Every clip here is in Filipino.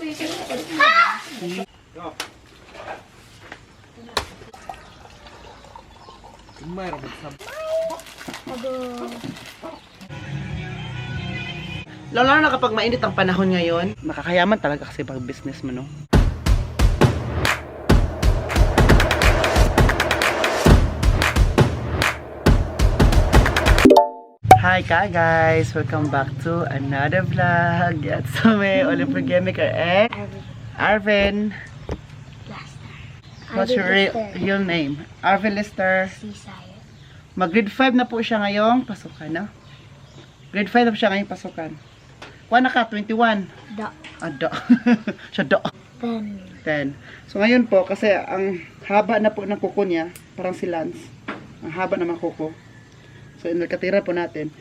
Lalo na kapag mainit ang panahon ngayon, makakayaman talaga kasi pag business mo, no? Hi guys! Welcome back to another vlog. At so may ulit programme ka Arvin. What's your real name? Arvin Lister. Mag-grade 5 na po siya ngayong pasukan, no? Grade 5 na po siya ngayong pasukan. Kuha na ka, 21. Da. Ah, da. Siya da. 10. 10. So ngayon po, kasi ang haba na po ng kuko niya, parang si Lance. Ang haba naman kuko. So nakatira po natin.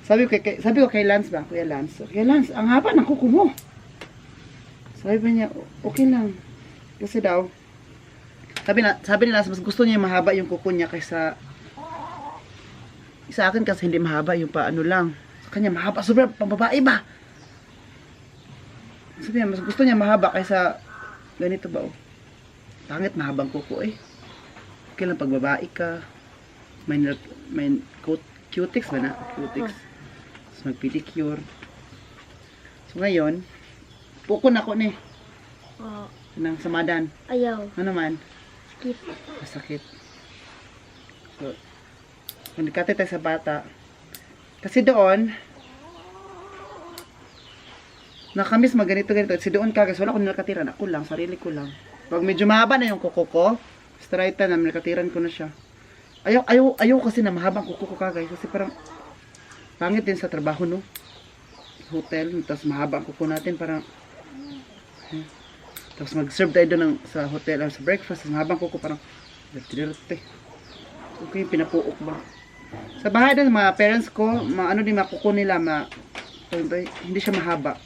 Sabi ko kay Lance ba? Kuya Lance. Kuya Lance, ang haba ng kuko mo. Sabi niya, okay lang. Kasi daw, sabi ni Lance, mas gusto niya mahaba yung kuko niya kaysa sa akin kasi hindi mahaba yung paano lang. Sa kanya mahaba, sobrang pambabae ba? Sabi niya, mas gusto niya mahaba kaysa ganito ba, oh. Pangit mahabang kuko eh. Okay lang pag babae ka. May cutics ba na? Cutics. So mag-pedicure. So ngayon, puko na ko ni. Nang samadan. Ayaw. Ano naman? Sakit. Masakit. So, nagkate tayo sa bata. Kasi doon, nakamis ganito. Kasi doon kagas, wala ko nakatiran. Ako lang, sarili ko lang. Pag medyo mahaba na yung kuko ko, straight na, nakatiran ko na siya. Ayaw kasi na mahabang kuko ko kagay. Kasi parang, pangit din sa trabaho, no? Hotel, tapos mahaba ang kuko natin, parang, tapos mag-serve tayo doon sa hotel, sa breakfast, tapos mahabang kuko, parang, dirty. Okay, pinapuok ba? Sa bahay din, mga parents ko, ano din makuko nila, hindi siya mahaba.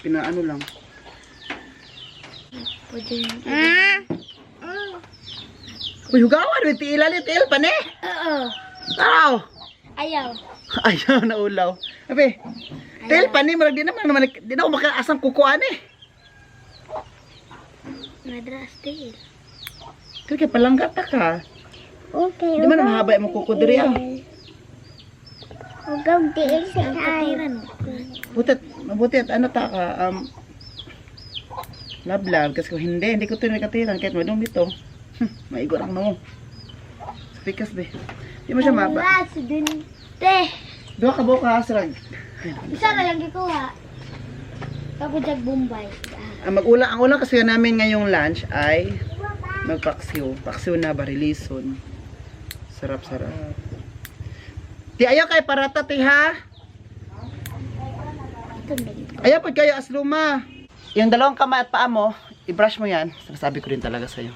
Pinaano lang. Pwede. Uy, hugawan, may tiil pa ne? Oo. Taraw! Ayaw. Ayaw na ulaw. Sabi, tiil pa ne, marag di na ako makaasang kukuan eh. Madras tail. Kaya palanggat ka. Okay. Di man mahaba yung kuko diri ah. Ugaw tail sa katiran. Mabuti at ano ta ka, love, kasi kung hindi ko ito nakatiran, kahit madumi ito. Maigor ang no. Spikas be. Di mo siya maba. Accidente. Doon ka buka asrag. Isa na lang gikuha. Tapos Bombay. Ang ulang kasi namin ngayong lunch ay magpaksiw. Paksiw na barilison. Sarap. Di ayaw kay parata ti ha. Ayaw pag kayo asluma. Yung dalawang kamay at paa mo, i-brush mo yan. Sinasabi ko rin talaga sa'yo.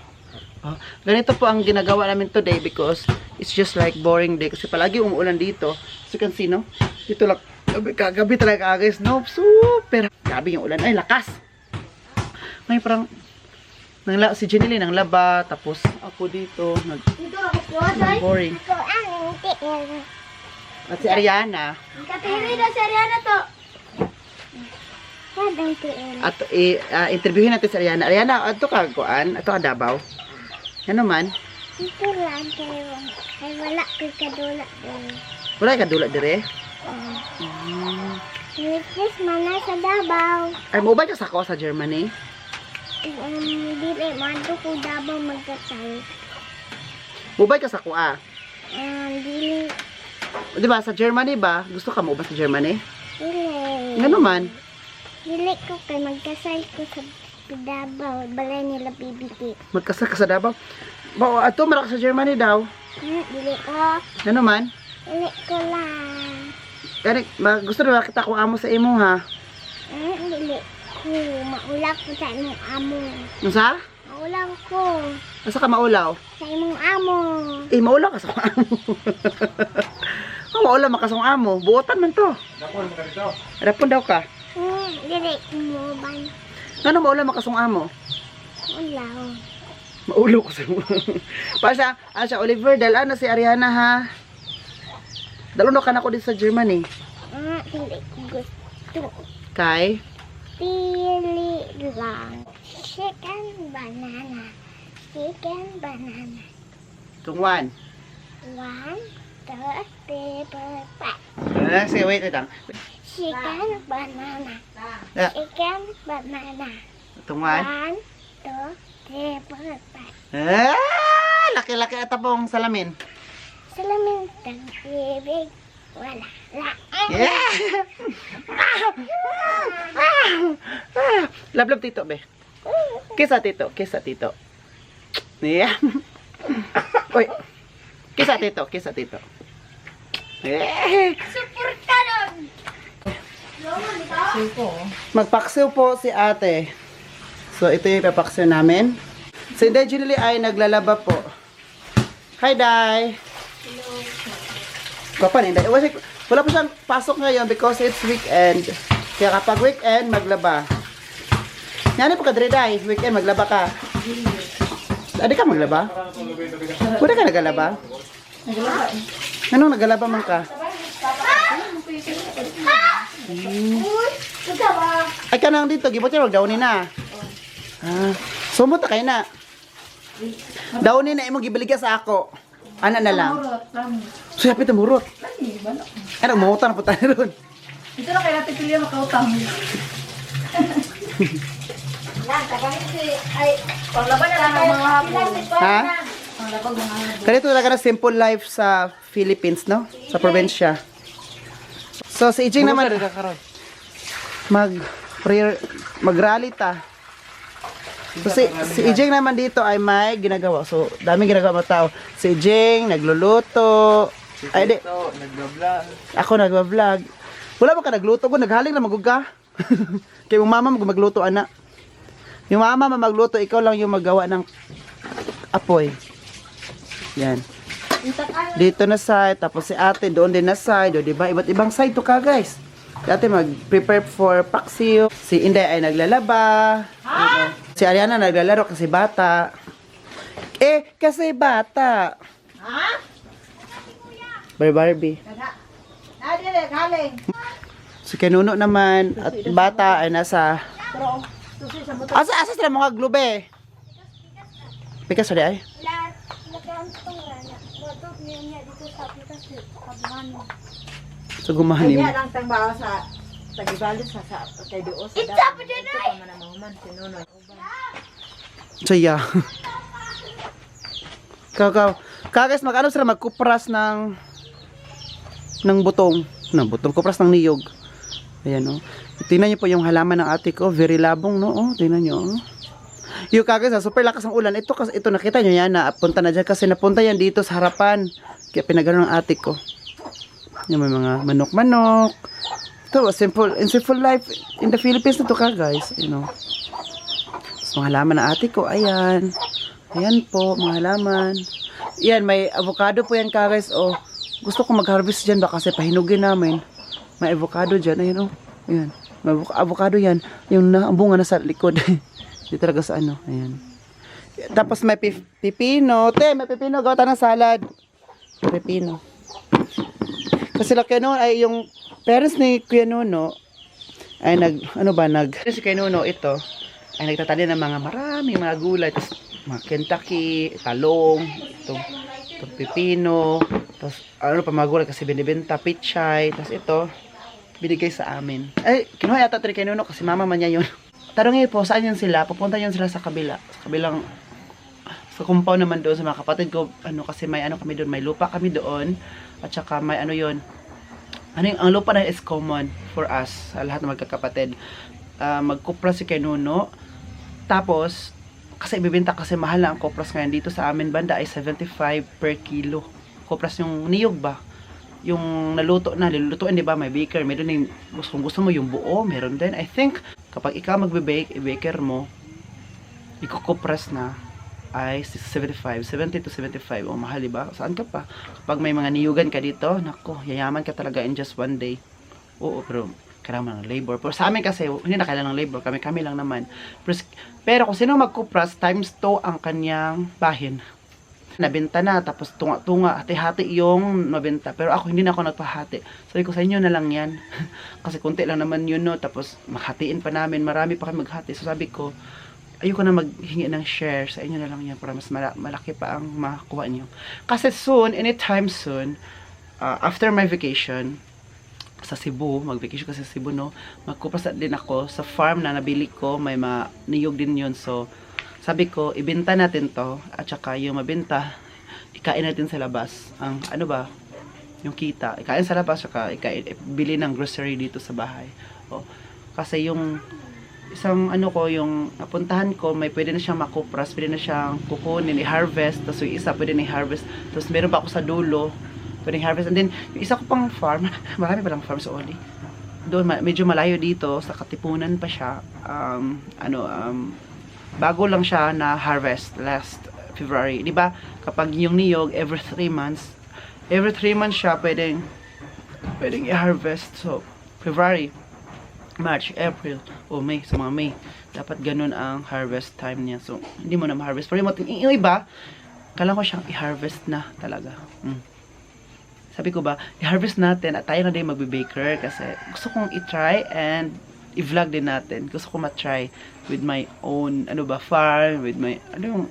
Oh, ganito po ang ginagawa namin today because it's just like boring day. Kasi palagi umuulan dito. So you can see, no? Dito lang. Kagabi talaga guys, no? Super. Gabi yung ulan. Ay, lakas. Ngayon parang si Jenny nang laba. Tapos ako dito. Boring. At si Ariana. Katiri na si Ariana to. At interviewin natin si Ariana. Ariana, ato ka kuan? Ato ka Davao? Ano man? Ito lang kayo. Ay wala ko kadula din. Wala ka dula dire? Yes, mana sa Davao. Ay, mobile ka sa ko sa Germany? Dili man to ko Davao magkasal. Mobile ka sa ko Dili. Di ba, sa Germany ba? Gusto ka mo ba sa Germany? Dili. Ano man? Dili ko kay magkasal ko sa Davao. Balay nila bibiti. Magkasal ka sa Davao? Ba, ato malaki sa Germany daw. Dili ko. Ano man? Dili ko lang. Eric, gusto na kita kung amo sa imo ha? Dili ko. Maulaw ko sa imong amo. Ano sa? Maulaw ko. Asa ka maulaw? Sa imong amo. Maulaw ka sa amo. Maulaw makasong amo. Buotan man to. Rapon daw ka. Dili ko mo ban. Ano maulaw makasong amo? Ulaw. Maulaw ko sa amo. Para siya, Oliver, dala na si Ariana ha. Dalo ka na ko dito sa Germany. Dili ko gusto. Kay? Dili lang. Chicken banana. Chicken banana. Itong 1. 1, 2, 3, 4, 5. Sige, wait lang. Chicken banana. Yeah. Chicken banana. Itong 1. 1, 2, 3, 4, 5. Laki-laki ata pong salamin. Salamin ng bibig. Wala. Yeah! Love tito, be. Kisa tito. Yeah. Uy. Kisa tito. Yeah. Suportaron! Magpaksiw po si ate. So, ito yung ipapaksiw namin. Si Day Julie ay naglalaba po. Hi, Day! Kapan, Day? Wala pa siyang pasok ngayon because it's weekend. Kaya kapag weekend, maglaba. Yan po ka, Day. Weekend, maglaba ka. Adi ka maglaba? Pwede ka nagalaba? Nagalaba eh. Anong nagalaba man ka? Ay ka nang dito, gibot yan, wag dawnin na. Sumot kayo na. Dawnin na imong gibaligya sa ako. Ana na lang. Suya pita murot. Ano, umuutang na po tayo ron. Ito na kaya natin pilihan makautang. Ay, panglaban na lang ang mga hapon. Ha? Panglaban mga hapon. Ganito talaga na simple life sa Philippines, no? Sa probinsya. So, si Ijing naman, mag-rally ta. So, si Ijing naman dito ay may ginagawa. So, daming ginagawa mga tao. Si Ijing, nagluluto. Ay, di. Ako nagwa-vlog. Wala ba ka nagluto ko? Naghaling na maguga. Kaya yung mama magluto, anak. Yung mama magluto, ikaw lang yung magawa ng apoy. Yan. Dito na side, tapos si ate doon din na side, o diba? Iba't ibang side to ka, guys. Si ate mag-prepare for paksiw. Si Inday ay naglalaba. Si Ariana naglalaro kasi bata. Kasi bata. Barbie. Si Kenuno naman at bata ay nasa asa sila mga glube. Pikas sa ay. So gumahanim. Kaya lang tangbaho sa tagibalit sa kay Duos sa daan. Ito pa man ang mahuman si Nunoy. Saya. Kagas mag-ano sila magkupras ng butong. Kupras ng niyog. Ayan oh. Tingnan niyo po yung halaman ng ate ko, very labong no. Oh, tingnan niyo oh. Yung kagas, super lakas ng ulan. Ito nakita niyo yan na punta na diyan kasi napunta yan dito sa harapan. Kaya pinagano ng ate ko. Yung may mga manok-manok. Ito, simple life in the Philippines na to ka guys, you know. So, mga halaman ng ate ko, ayan. Ayan po, mga halaman. Yan, may avocado po yan ka guys. Oh, gusto ko mag-harvest dyan ba kasi pahinugin namin. May avocado dyan, ayun oh. Ayan, may avocado yan. Yung ang bunga na sa likod. Di talaga sa ano, ayan. Tapos may pipino. May pipino, gawata ng salad. Pipino. Kasi lang Nuno ay yung parents ni Kuya Nuno ay si Kuya Nuno ito ay nagtatanim ng maraming mga gulay, tapos mga Kentucky, talong, itong pipino, tapos pa mga gulay kasi binibenta, pichay, tapos ito binigay sa amin. Ay, kinuha yata ito ni Kuya Nuno kasi mama man niya yun. Tarongin po, saan yun sila? Pupunta yun sila sa kabilang sa compound naman doon sa mga kapatid ko, kasi may kami doon, may lupa kami doon, at saka may yun, ang lupa na is common for us, sa lahat ng magkakapatid. Magkupras si Kuya Nuno, tapos, kasi ibibenta kasi mahal na ang kupras ngayon dito sa amin, banda ay 75 per kilo. Kupras yung niyog ba? Yung lulutuin, di ba? May baker, meron yung, kung gusto mo yung buo, meron din. I think, kapag ikaw magbe-bake, i-baker mo, ikukupras na, ay 70 to 75. O mahal, diba? Saan ka pa? Kapag may mga niyugan ka dito, nako, yayaman ka talaga in just one day. Oo, pero kailangan ng labor. Pero sa amin kasi, hindi na kailangan ng labor. Kami lang naman. Pero kung sino magkupras, times 2 ang kanyang bahin. Nabenta na, tapos tunga-tunga, hati-hati yung nabenta. Pero ako, hindi na ako nagpahati. Sabi ko, sa inyo na lang yan. Kasi kunti lang naman yun, no? Tapos, maghatiin pa namin. Marami pa kami maghati. So, sabi ko, ayoko na maghingi ng share. Sa inyo na lang yan para mas malaki pa ang makuha nyo. Kasi soon, anytime soon, after my vacation, sa Cebu, mag-vacation kasi sa Cebu, no? Magkupras din ako sa farm na nabili ko. May niyog din yun. So, sabi ko, ibenta natin to, at saka yung mabenta, ikain natin sa labas. Ang, ano ba, yung kita. Ikain sa labas, saka bili ng grocery dito sa bahay. O, kasi yung, isang ano ko, yung napuntahan ko, may pwede na siyang makupras, pwede na siyang kukunin, i-harvest, tapos yung isa pwede na i-harvest, tapos meron pa ako sa dulo, pwede i-harvest, and then, yung isa ko pang farm, marami palang farm sa Oli. Doon, medyo malayo dito, sa Katipunan pa siya, bago lang siya na harvest last February. 'Di ba? Kapag yung niyog every 3 months siya pwedeng i-harvest. So, February, March, April, o May, sa mga May. Dapat ganun ang harvest time niya. So, hindi mo na ma-harvest. Pero yung iba, kailangan ko siyang i-harvest na talaga. Sabi ko ba, i-harvest natin at tayo na din magbe-baker kasi gusto kong i-try and i-vlog din natin. Gusto ko ma-try with my own, farm, with my,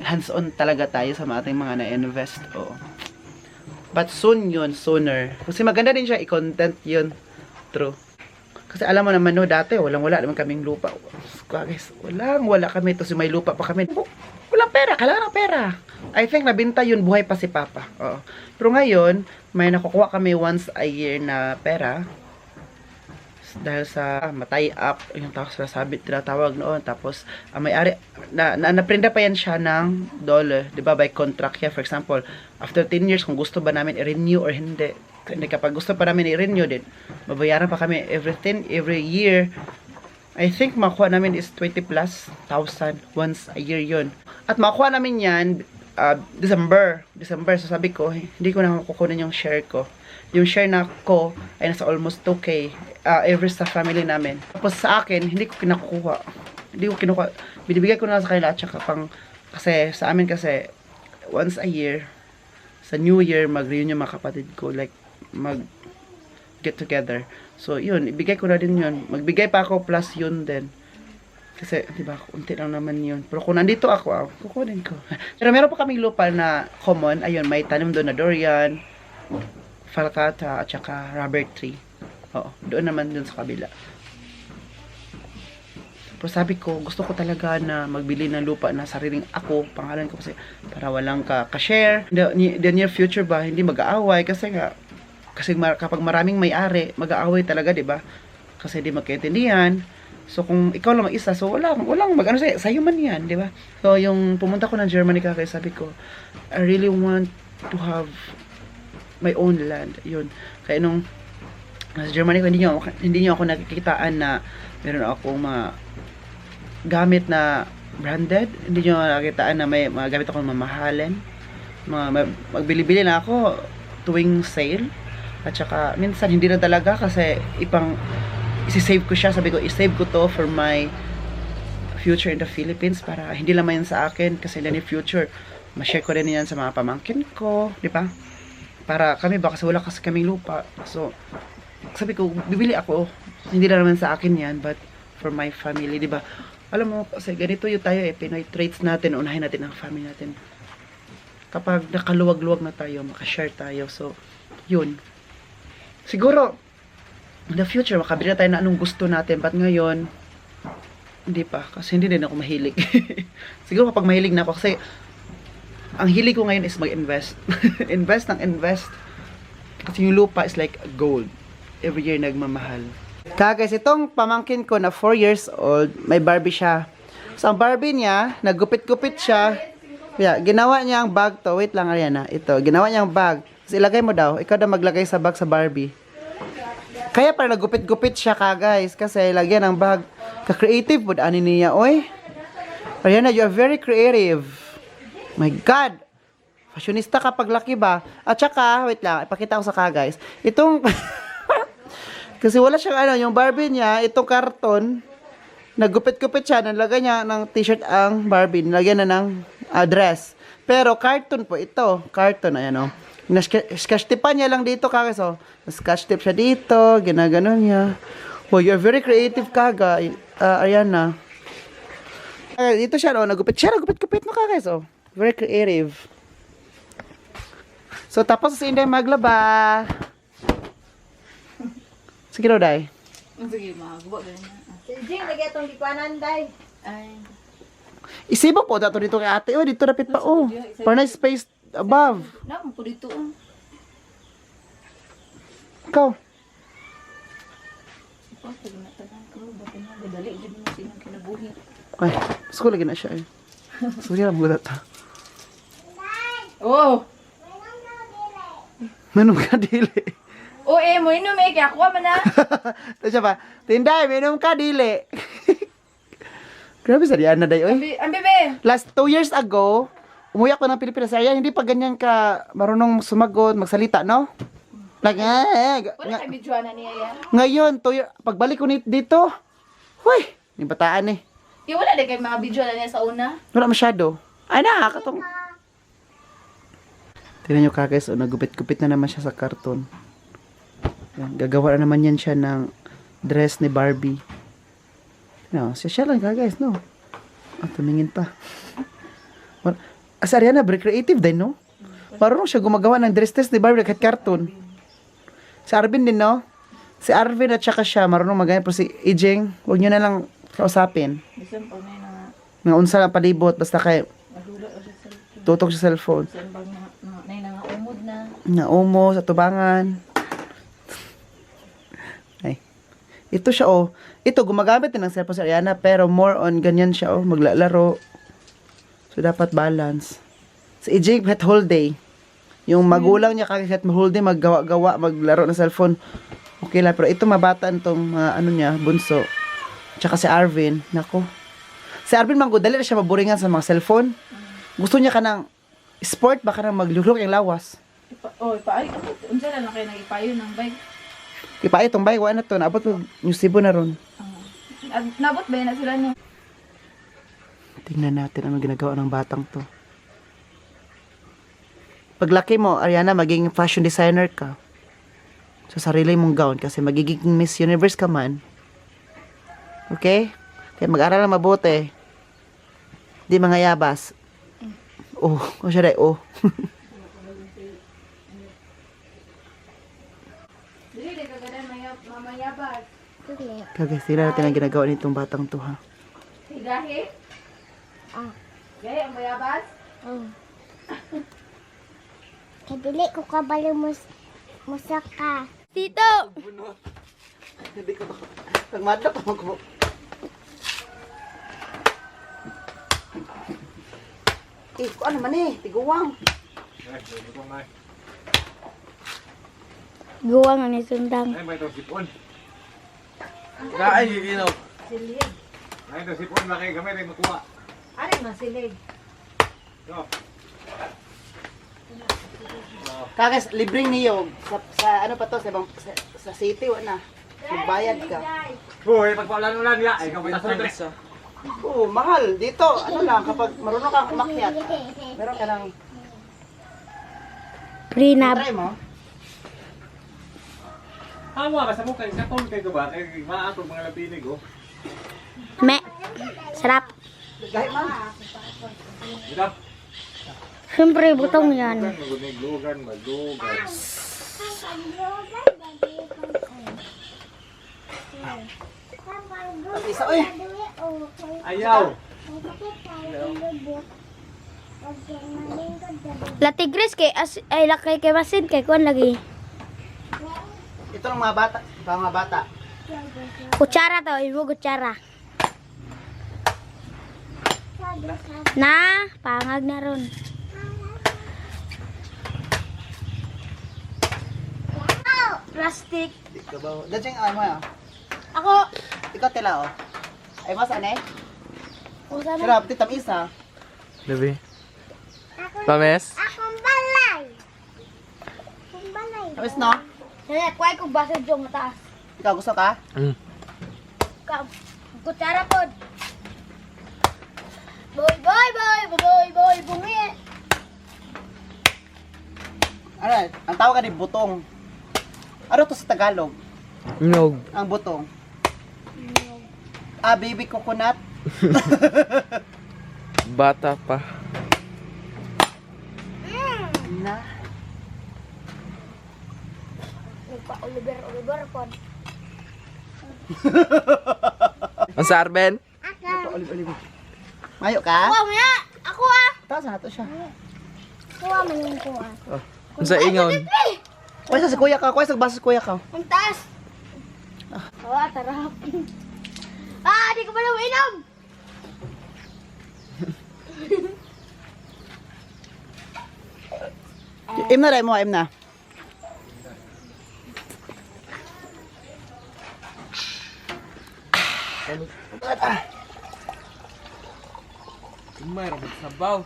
hands-on talaga tayo sa ating mga na-invest. But soon yun, sooner. Kasi maganda din siya, i-content yun. True. Kasi alam mo naman, no, dati, wala naman kaming lupa. Guys, wala kami. Tapos may lupa pa kami. Walang pera, kailangan ng pera. I think nabinta yun, buhay pa si Papa. Pero ngayon, may nakukuha kami once a year na pera. Dahil sa matay up yung tinatawag noon, tapos may-ari naprinda pa yan siya ng dollar, 'di ba, by contract yan. For example, after 10 years kung gusto ba namin i-renew or hindi, kapag gusto pa namin i-renew din, mabayaran pa kami every year. I think makuha namin is 20 plus thousand once a year yun. At makuha namin yan December. So sabi ko, hindi ko na kukunin yung share ko. Yung share na ko ay nasa almost 2K every sa family namin. Tapos sa akin, hindi ko kinukuha. Binibigay ko na sa kanila at saka kasi sa amin kasi once a year, sa New Year, mag-reunion mga kapatid ko, like mag-get together. So yun, ibigay ko na din yun. Magbigay pa ako plus yun din. Kasi, di ba, unti lang naman yun. Pero kung nandito ako, kukunin ko. Pero meron pa kaming lupa na common. Ayun, may tanim doon na durian, falcata, at saka rubber tree. Doon naman dun sa kabila. Pero sabi ko, gusto ko talaga na magbili ng lupa na sariling ako, pangalan ko kasi para walang ka-share. The near future ba, hindi mag-aaway kasi kapag maraming may-ari, mag-aaway talaga, di ba? Kasi di magkaintindihan. So, kung ikaw lang mag-isa, so walang mag-ano sa'yo man yan, di ba? So, yung pumunta ko ng Germany kaya sabi ko, I really want to have my own land. Yun. Kaya nung nasa Germany ko, hindi niyo ako nakikitaan na meron akong mga gamit na branded. Hindi niyo nakikitaan na may mga gamit akong mamahalin. Magbili-bili na ako tuwing sale. At saka, minsan hindi na talaga kasi isi-save ko siya. Sabi ko, i-save ko to for my future in the Philippines para hindi lang yan sa akin kasi in the future, ma-share ko rin yan sa mga pamangkin ko, di ba? Para kami ba, kasi wala kasi kaming lupa. So, sabi ko, bibili ako. Hindi lang naman sa akin yan, but for my family, di ba? Alam mo, kasi ganito yung tayo Pinoy traits natin, unahin natin ang family natin. Kapag nakaluwag-luwag na tayo, makashare tayo. So, yun. Siguro, in the future, makabili na tayo na anong gusto natin. But ngayon, hindi pa. Kasi hindi din ako mahilig. Siguro kapag mahilig na ako, kasi ang hilig ko ngayon is mag-invest. invest. Kasi yung lupa is like gold. Every year nagmamahal. Guys, itong pamangkin ko na 4 years old, may Barbie siya. So, ang Barbie niya, naggupit-gupit siya. Yeah, ginawa niya ang bag to. Wait lang, Ariana. Ito, ginawa niya ang bag. So, ilagay mo daw. Ikaw daw maglagay sa bag sa Barbie. Kaya para nagupit-gupit siya guys. Kasi lagyan ng bag. Ka-creative po. Ano niya, oy? Ariana, you are very creative. My God! Fashionista ka paglaki ba? At saka, wait lang, ipakita ko sa guys. Itong, kasi wala siyang yung Barbie niya, itong karton, nagupit-gupit siya, nalagay niya ng t-shirt ang Barbie, nilagyan na ng dress. Pero cartoon po ito. Cartoon, ayan o. Sketch tipan niya lang dito, Kagas, o. Sketch tip siya dito, ginaganon niya. Oh, you're very creative, Kaga. Ariana. Dito siya, no, nagupit siya, nagupit-kupit no, Kagas, o. Very creative. So, tapos si Inday maglaba. Sige daw, Day. Sige, magawa din na. Jing, lagi itong likwanan, day. Ay. Isibo po dato dito kay ate. Oh, dito rapit pa. Oh, para na space above. Naman po dito. Ikaw. Pag natanan ko, bakit nga gadali din mo silang kinabuhi. Ay, gusto ko lagi na siya eh. Gusto ko lang gulat ha. Oh! Manong ka dili. Oh, mo inom kaya ako man na. Ito siya pa. Tinday, minom ka dili. Grabe sa Rihanna day, oy. Ang bebe! Last 2 years ago, umuwi ako ng Pilipinas. Ayan, hindi pa ganyan ka marunong sumagot, magsalita, no? Like, Wala kay videoan na niya yan. ngayon, 2 years, pagbalik ko dito, huy, may bataan eh. Di wala din kay mga video na niya sa una. Wala masyado. Ay, nakakatong. Tingnan nyo guys, nagupit-kupit na naman siya sa karton. Yan, gagawa na naman yan siya ng dress ni Barbie. No, siya lang guys, no? Tumingin pa. Well, as Ariana, very creative din, no? Marunong siya gumagawa ng dress ni Barbie kahit cartoon. Si Arvin din, no? Si Arvin at saka siya, marunong magaya. Pero si Ijing, huwag nyo na lang kausapin. Bisan pa may na Mga unsa lang palibot, basta kay madula o sa cellphone. tutok sa cellphone. Bisan pag na umod na. Naumo sa tubangan. Ay. Ito siya, oh. Ito, gumagamit din ng cellphone si Ariana, pero more on ganyan siya, oh. Maglalaro. So, dapat balance. Si EJ, kahit whole day. Yung magulang niya, kahit whole day, maggawa-gawa, maglaro ng cellphone. Okay lang. Pero ito, mabataan tong mga, ano niya, bunso. Tsaka si Arvin. Nako. Si Arvin, dali na siya maburingan sa mga cellphone. Gusto niya ka ng sport, baka nang maglulok yung lawas. Ipaay. Unsa na lang kayo nag-ipayo ng bike. Ipaay itong bike, wala na to. Naabot ko yung Cebu na ron. Nabot ba na sila niya? Tingnan natin ano ginagawa ng batang to. Paglaki mo, Ariana, magiging fashion designer ka. Sa sarili mong gown kasi magiging Miss Universe ka man. Okay? Kaya mag-aral na mabuti. Di mga yabas. Oh, o siya day, oh. Dili ka gadan mamayabas. Dili. Kaya sila natin ang ginagawa nitong batang to, ha. Higahi? Ah. Gahi ang mayabas? Oh. Kadili ko kabalo musaka. Tito! Hindi ko. Pagmadlak ako. Ano man eh, tiguwang. Guwang ang isundang. Ay, may itong sipon. Kaay, giginaw. Silig. May itong sipon, laki gamay tayo makuha. Ari man silig. So, Kagas, libreng niyog. Sa ano pa to, sa city, wala na. Magbayad ka. Uy, pagpaulan-ulan niya. Ay, kapag nasa Oo, mahal. Dito, ano lang, kapag marunong kang umakyat, meron ka ng... Prinab. Try mo. Hawa ka sa mukha, isa kong kayo ba? Kaya maatong mga lapinig, oh. Me. Sarap. Kahit man. Ito. Siyempre, butong yan. Maglugan, maglugan. At isa, oy. Ayaw. La tigres kay ay lakay kay masin kay kuan lagi. Ito ng mga bata. Mga bata. Kutsara to, ibu kutsara. Na, pangag na ron. Plastic. Dito ba? Dadyang ano mo, Ako, ikaw tila, oh. Ay, mas ane? usa na. Sarap, titam isa. Gabi. Tames? Akong balay. Akong balay. Tapos, no? Sige, kuhay ko basa dyan mataas. Ikaw, gusto ka? Kutsara pod. Boy, boy, boy, boy, boy, bungi. Ano, ang tawag ka ni butong. Ano to sa Tagalog? Nog. Ang butong. Baby coconut. Bata pa. Na. Nagpa-Oliver po. Ang sa Arben? Olive. Mayo ka? Kuha mo na! Ako ah! Taas na to siya. Kuha mo yung kuha. Ang sa Ingon? Kuya sa kuya ka. Kuya sa basa sa kuya ka. Ang taas! Tarap. Di ko pala uinom! Im na rin mo, im na. Mayroon sabaw.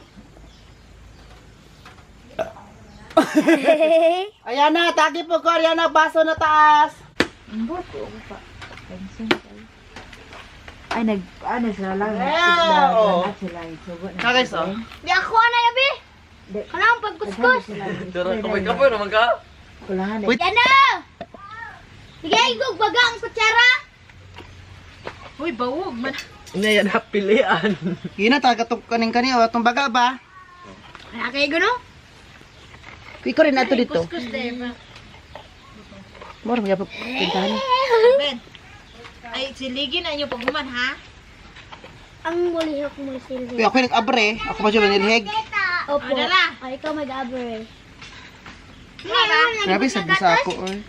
Ayan na, tagi po ko. Ayan na, baso na taas. Ay, ano sila lang. Yeah, oo. Sila, sugo na. Kagay so. Di ako na yabi! Kanang pagkuskus! Pero kapoy naman ka. Kulangan Wait. Yan na! Sige, igog baga ang kutsara! Uy, bawog man. Ngayon pilian. Gina, taga itong kaning-kani. O, itong baga ba? Kaya kayo gano? Iko rin nato dito. Kuskus din. Moro, may apap. Pintahan. Ben. Ay, siligin na inyo paghuman, ha? Ang mulihok mo silvi. Kaya ako yung nag-abre. Ako pa siya manilhig. Opo. Adala. Ay, ikaw mag-abre. Grabe, sa ako. Oy.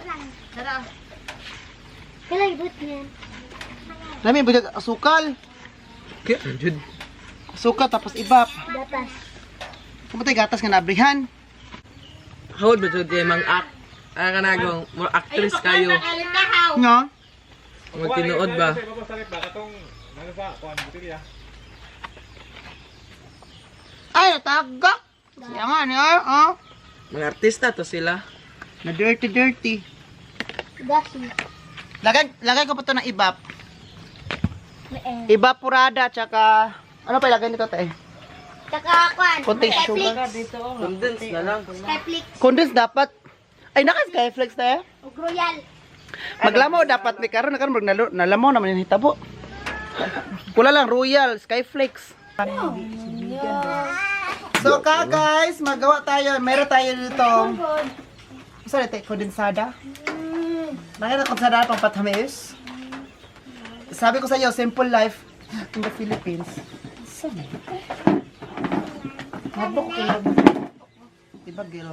Tara. Kailan ibut niyan? Dami, bigag asukal. Kaya, Jud. Asukal, tapos ibap. Gatas. Kamatay gatas nga nabrihan. Hold ba Jud mang act? Ang kanagong, more actress kayo. Nga? Magtinuod ba? Kasi babasakit ba? Katong, ano ba? Kuhan, butilya. Ay, natagak. Siya nga niya, oh. Mga artista to sila. Na dirty. Gasi. Lagay ko pa ito ng ibap. May Ibapurada, tsaka... Ano pa ilagay nito, te? Tsaka kwan. Konting sugar. Condense na lang. Skyflix. Condense dapat. Ay, naka-skyflex, te. O Royal. Maglamaw dapat may karon nalamaw naman yung hitabo. Pula lang Royal Skyflex. So guys, magawa tayo. Meron tayo dito. Saan ito? Kondensada? Nakita kondensada pang patamis. Sabi ko sa iyo, simple life in the Philippines. Mabok diba, Gil?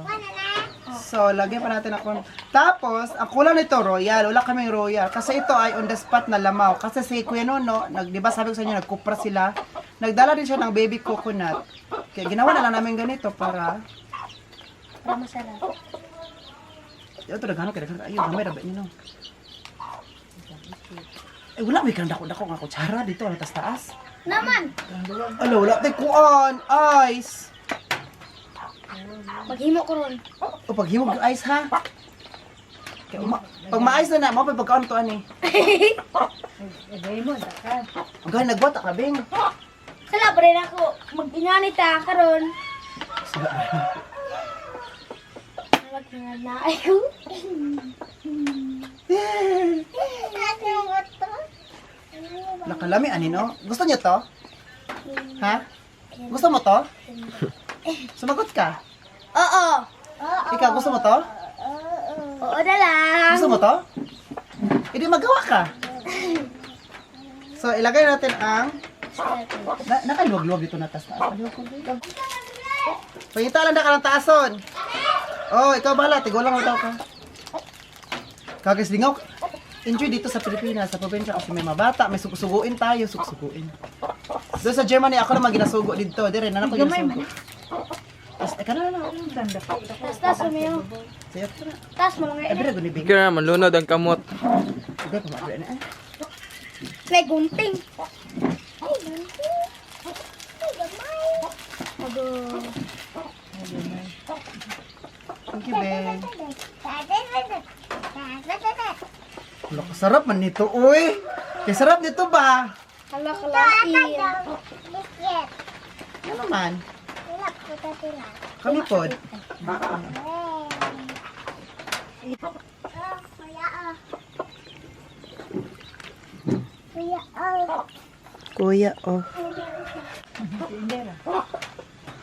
So, lagyan pa natin ako. Tapos, ang kulang nito, royal. Wala kaming royal. Kasi ito ay on the spot na lamaw. Kasi si Kuya Nono, diba sabi ko sa inyo, nagkupra sila. Nagdala din siya ng baby coconut. Kaya ginawa na lang namin ganito para... Masarap. Ito, naghanap kayo. Ayun, gamay, rabat niyo, no? Eh, wala. May kang dako-dako nga kutsara dito. Ang taas-taas. Naman. Alo, wala tayo kuan. Ice. Maghimo ko ron. O, paghimog yung ice, ha? Kaya, pag ma-ice na na, mo pa pagkaon to, ani. Ibay mo, daka. Ang gano'n, nagwata ka, Bing. Sala pa rin ako. Mag-inanita karon. Mag-inanay ko. Nakalami, ani, no? Gusto niyo to? Ha? Gusto mo to? Sumagot ka. Oo. Ikaw, gusto mo to? Oo na lang. Gusto mo to? Hindi magawa ka. So, ilagay natin ang... Nakaluwag-luwag dito na taas. Pangita lang na ka ng taason. Oh, ikaw bahala. Tigulang mo daw ka. Kagis lingaw. Enjoy dito sa Pilipinas, sa probinsya kasi may mabata, may susuguin tayo, susuguin. Doon sa Germany, ako naman ginasugo dito. Dire, na ako ginasugo. Tapos, na. Tas umiyo. Sayo ka na. Tas mo lang Ay, dire, ngayon. gunibig. Kaya naman, lunod ang kamot. Sige, pamagre na. May gunting. Ay, gunting. Ay, gamay. Ado. Thank you, Ben. Wala, kasarap man nito, uy. Kaya sarap nito ba? Hala, kalaki. Ano naman? Kami pod. Kuya, oh. Kuya, oh.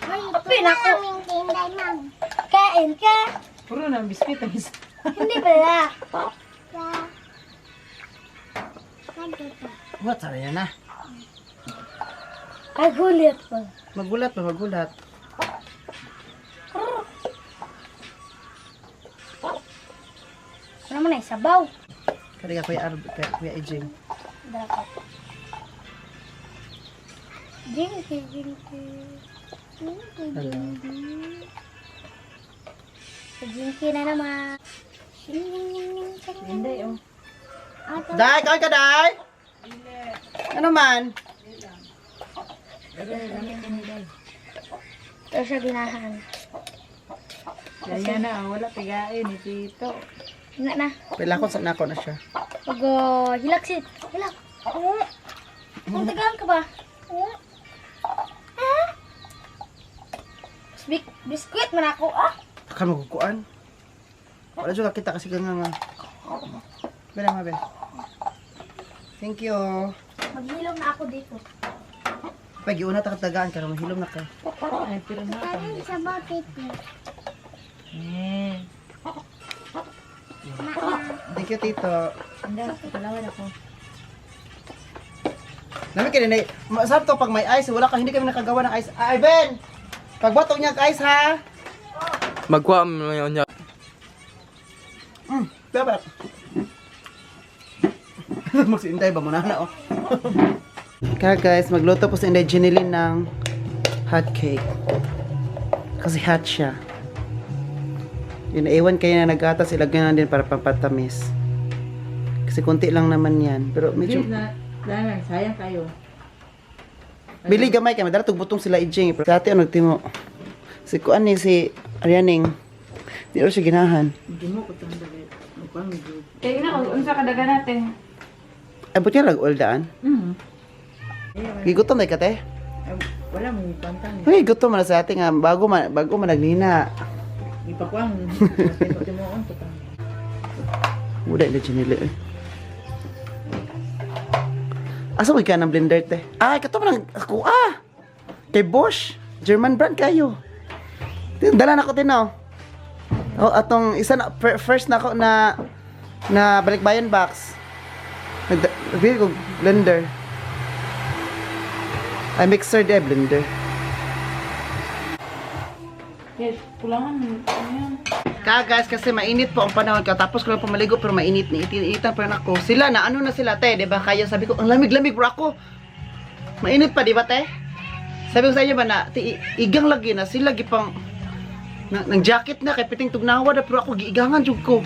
Ay, ito na aming tinday, ma'am. Kain ka? Puro na biskuit ang isa. Hindi pala. Sa... Nandito. What? Saraya na. Ay, gulit pa. Magulat ba? Magulat. Ano mo na, sabaw? Kaya Kuya Ejing. Dapat. Jinky, jinky. Jinky, Hello. jinky. Jinky na naman. Hindi, oh. Day, kaon ka, Day? Ano man? Ito siya ginahan. Kaya na, wala tigain ni Tito. Hinga na. Pilakon sa nako na siya. Pag hilak sit. Hilak. Kung tagaan ka ba? Biskuit man ako, ah. Akan magkukuan. Wala juga kita kasi nga. Bela mabe. Thank you. Maghilom na ako dito. Pagi una ta katagaan ka mahilom na ka. Ay, pero na. Parang sabaw, titi. Eh, Thank you, Tito. hindi, palawan ako. Nami kini na masarap to pag may ice, wala ka hindi kami nakagawa ng ice. Ay, Ben. Pagbato niya ang ice ha. Magkuha mo yun niya. Dapat. Magsintay ba muna na oh. Kaya guys, magluto po si Inday Jeneline ng hot cake. Kasi hot siya. Yun, naiwan kayo na nag-atas, ilagyan na din para pampatamis. Kasi konti lang naman yan. Pero medyo... Please na, dahil sayang kayo. Bili gamay kay madala tugbutong sila ijing. Dati ano timo. Si kuan ni si Arianing. Di ro siya ginahan. Hindi mo ko itong dalit. Magpang medyo. Kaya na, unsa kadaga natin. Ay buti lag oldaan. Gigutom na kate. Wala mo yung pantang. Ay gutom na sa ating bago man nagnina. Ipakuang. Pati mo ang tutang. Uday na chinili. Asa mo ka ng blender te? Ay kato man ako kay Bosch. German brand kayo. Dala na ko tinaw. Oh, atong isa na first na ako na balikbayan box. Nagbili ko blender. Ay mixer de blender. Yes, pulangan mo. Ano yan? Guys, kasi mainit po ang panahon ka. Tapos ko lang pumaligo pero mainit. Initan pa rin ako. Sila na, ano na sila, te? Diba? Kaya sabi ko, ang lamig-lamig bro ako. Mainit pa, diba, te? Sabi ko sa inyo ba na, igang lagi na. Sila gipang, ng jacket na, kay piting tugnawa na. Pero ako, giigangan jug ko.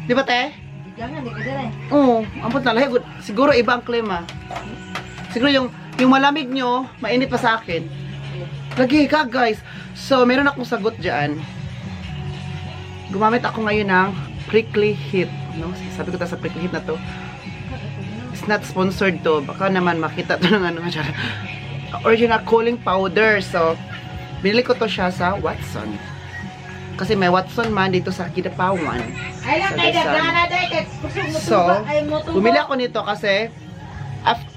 Diba, te? Jangan, di ka dala eh. Oo, ampot na. Lahi, siguro iba ang klima. Siguro yung malamig nyo, mainit pa sa akin. Lagi ka, guys. So, meron akong sagot dyan. Gumamit ako ngayon ng prickly heat. No? Sabi ko ta sa prickly heat na to. It's not sponsored to. Baka naman makita to ng ano. Original cooling powder. So, binili ko to siya sa Watson. Kasi may Watson man dito sa Kidapawan. Ay lang, kay dagana, day. Kay kusog mo So, tuba. Ay mo tuba. bumili ako nito kasi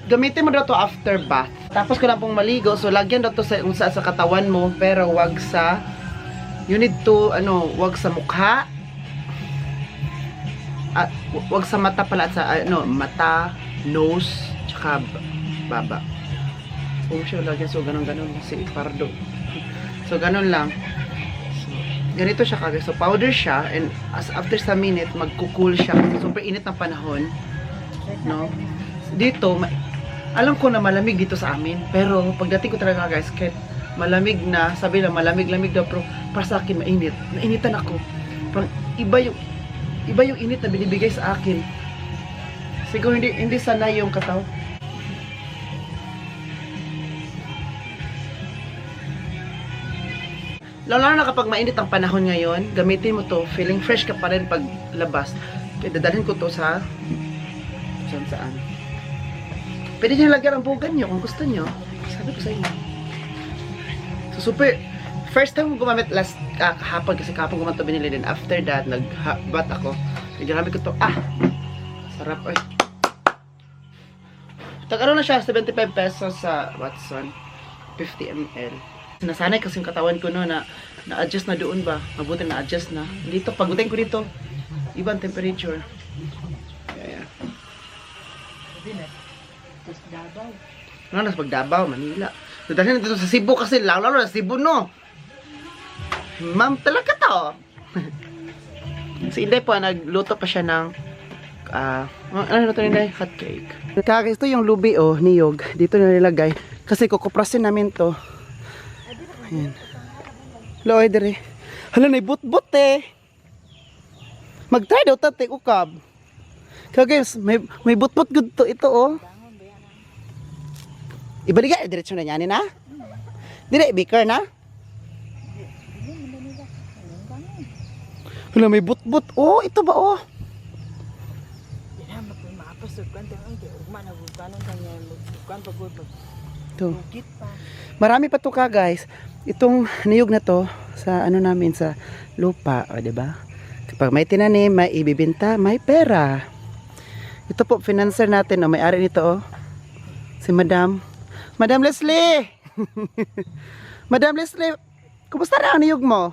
gamitin mo daw to after bath. Tapos ko lang pong maligo. So, lagyan daw to sa katawan mo. Pero wag sa... You need to, wag sa mukha. At wag sa mata pala. At sa, mata, nose, tsaka baba. Huwag siya lagyan. So, ganun-ganun. Si Pardo. So, ganun lang. So, ganito siya kagaya. So, powder siya. And after sa minute, magkukul siya. Kasi super init ng panahon. No? Dito, alam ko na malamig dito sa amin. Pero, pagdating ko talaga guys, kahit malamig na, sabi lang malamig-lamig daw, pero para sa akin mainit. Nainitan ako. Parang iba yung init na binibigay sa akin. Siguro hindi sanay yung kataw. Lalo na kapag mainit ang panahon ngayon, gamitin mo to, feeling fresh ka pa rin pag labas. Kaya dadalhin ko to sa saan. Pwede nyo lagyan ang bugan nyo kung gusto nyo. Sabi ko sa inyo. So, super, First time ko gumamit last kahapon kasi kahapon ko man ito binili din. After that, nag-bat ako. Ginamit ko ito. Sarap ay. Tag-ano na siya, 75 pesos sa Watson. 50 ml. Nasanay kasi yung katawan ko no na na-adjust na doon ba? Mabuti na-adjust na. Dito, pagutin ko dito. Ibang temperature. Yeah. Ano na sa Pagdabaw, Manila. Dahil dito sa Cebu kasi, lalo na sa Cebu, no? Ma'am, talaga to. Si Inday po, nagluto pa siya ng, ano na ito Inday? Hot cake. Kaya ito yung lubi, oh, niyog. Dito na nilagay. Kasi kukuprasin namin to. Ayan. Hello, ay dire. Hala, naibut-but eh. Mag-try daw tate, ukab. Kaya guys, may but-but good to ito, oh. Ibaliga, diretso na niyanin, ha? Dire, baker na? Hala, may but-but. Oh, ito ba, oh? Ito. Marami pa to ka, guys. Itong niyog na to sa ano namin sa lupa, o, diba? Kapag may tinanim, may ibibenta, may pera. Ito po, financer natin, o, may-ari nito, oh. Si Madam Leslie! Madam Leslie, kumusta na ang niyog mo?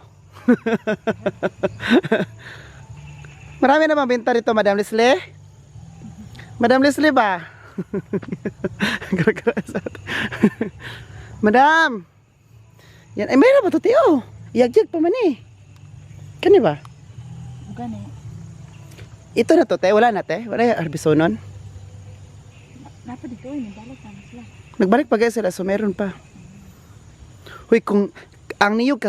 Marami na mabenta rito, Madam Leslie? Madam Leslie ba? Madam! Yan, ay mayroon ba ito, tiyo? Iyagyag pa man eh. Kani ba? Gani. Ito na to, te? Wala na, te? Wala yung arbisonon? Dapat dito, nabalik na sila. Nagbalik pa guys sila, so meron pa. Huy, kung ang niyog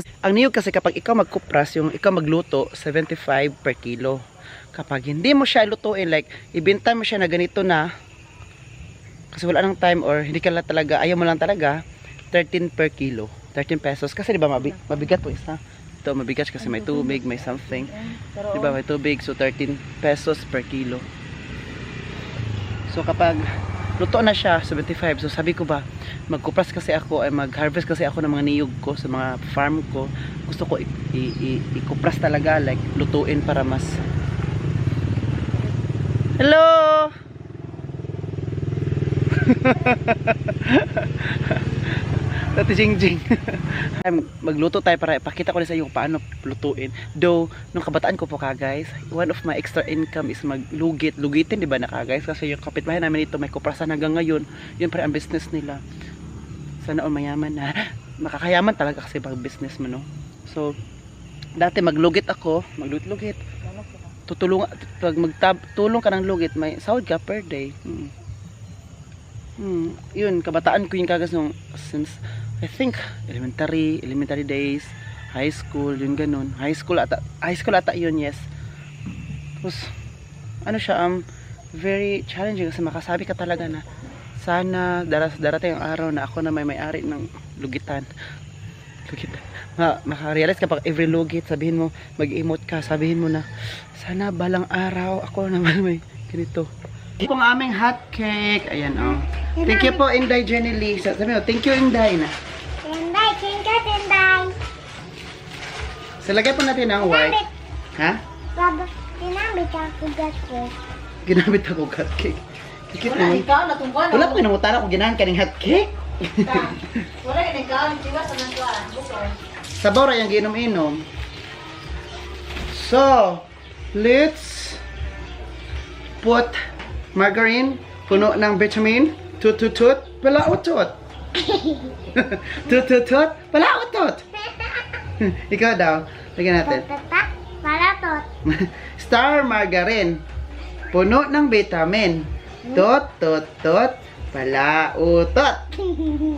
kasi kapag ikaw magkupras, yung ikaw magluto, 75 per kilo. Kapag hindi mo siya lutuin, like, ibenta mo siya na ganito na, kasi wala nang time or hindi ka lang talaga, ayaw mo lang talaga, 13 per kilo. 13 pesos. Kasi diba mabigat po isa. Ito mabigat kasi may tubig, may something. Diba may tubig, so 13 pesos per kilo. So kapag luto na siya, 75. So sabi ko ba, magkupras kasi ako, ay mag-harvest kasi ako ng mga niyog ko sa mga farm ko. Gusto ko ikupras talaga, like lutuin para mas. Hello! Tati Jingjing. Magluto tayo para ipakita ko na sa iyo kung paano lutuin. Though, nung kabataan ko po ka guys, one of my extra income is lugitin, di ba na ka guys? Kasi yung kapitbahay namin dito may kuprasan hanggang ngayon. Yun pa rin ang business nila. Sana all mayaman na. Makakayaman talaga kasi pag business mo, no? So, dati maglugit ako, maglugit. Pag magtulong ka ng lugit, may sahod ka per day. Yun, kabataan ko yung kagas nung since I think elementary days, high school, yun ganun. High school ata yun, yes. Tapos ano siya, very challenging kasi makasabi ka talaga na sana darating ang araw na ako na may-ari ng lugitan. Makarealize ka pag every lugit, sabihin mo, mag-emote ka, sabihin mo na sana balang araw ako naman may ganito. Ito ang aming hot cake. Ayan, oh. Thank you po, Inday Jenny Lee. Sabi mo, thank you, Inday na. Tinday, tinday. So, lagay po natin ang white. Ha? Tinamit ako cake. Ginamit ako hot cake. Kikit Wala, mo. ikaw natungkuan. Wala ko pinangutan ako ginahan ka ng hot cake. Wala ka ikaw, diba sa nantuan? Bukor. Sabaw ra yung ginom-inom. So, let's put margarine, puno ng vitamin, tut, palautot. Tut, palautot. Ikaw daw, lagyan natin. Palatot. Star margarine, puno ng vitamin, tut, palautot.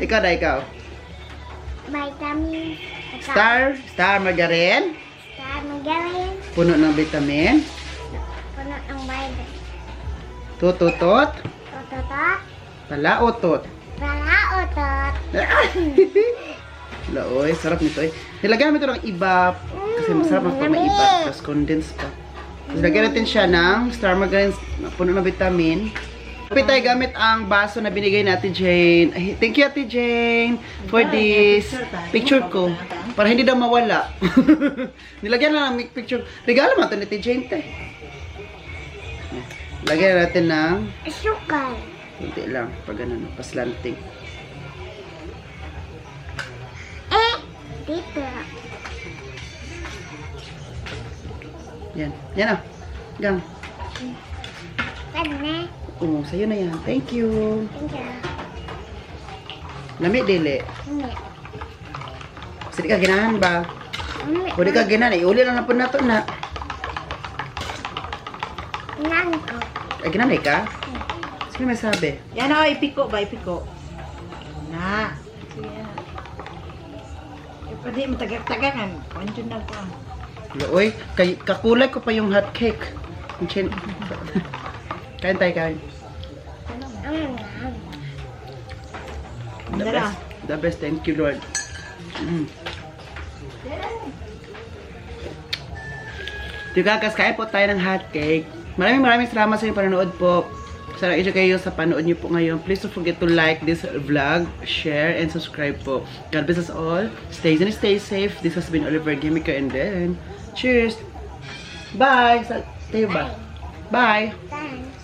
Ikaw daw, ikaw. Vitamin. Star margarine, Star magaling. puno ng vitamin, Puno ng vitamin. tut, Tototot. palautot. Palaotot. Laoy, sarap nito eh. Nilagyan namin ito ng iba kasi masarap na pag may iba. Tapos condensed pa. Tapos lagyan natin siya ng star margarine na puno ng vitamin. Kapit tayo gamit ang baso na binigay natin Jane. Ay, thank you Ate Jane for this picture ko. Para hindi daw mawala. Nilagyan na ng picture. Regalo mo ito ni Tijane, te. Lagyan natin ng Asukal. kunti lang. Pag ganun, paslanting. Dito. Yan. Yan ah. Gang. Sana. Oo, sa'yo na yan. Thank you. Thank you. Lami, dili. Hindi. Kasi di ka ginahan ba? Hindi. O di ka ginahan, iuli lang na po na to na. Nangko. Ay, ginanay ka? Sino may sabi? Yan o, ipiko ba? Ipiko. Na. Pwede mo tagak-tagangan. Andiyan na pa. Uy, kakulay ko pa yung hot cake. Yung chin. Kain tayo, kain. The Dala. best. The best. Thank you, Lord. Mm. Gagas, kain po tayo ng hot cake. Maraming salamat sa inyong panonood po. Sana enjoy kayo sa panood niyo po ngayon. Please don't forget to like this vlog, share, and subscribe po. God bless us all. Stay and stay safe. This has been Oliver Gimico, and then cheers. Bye. Tayo ba? Bye. Thanks.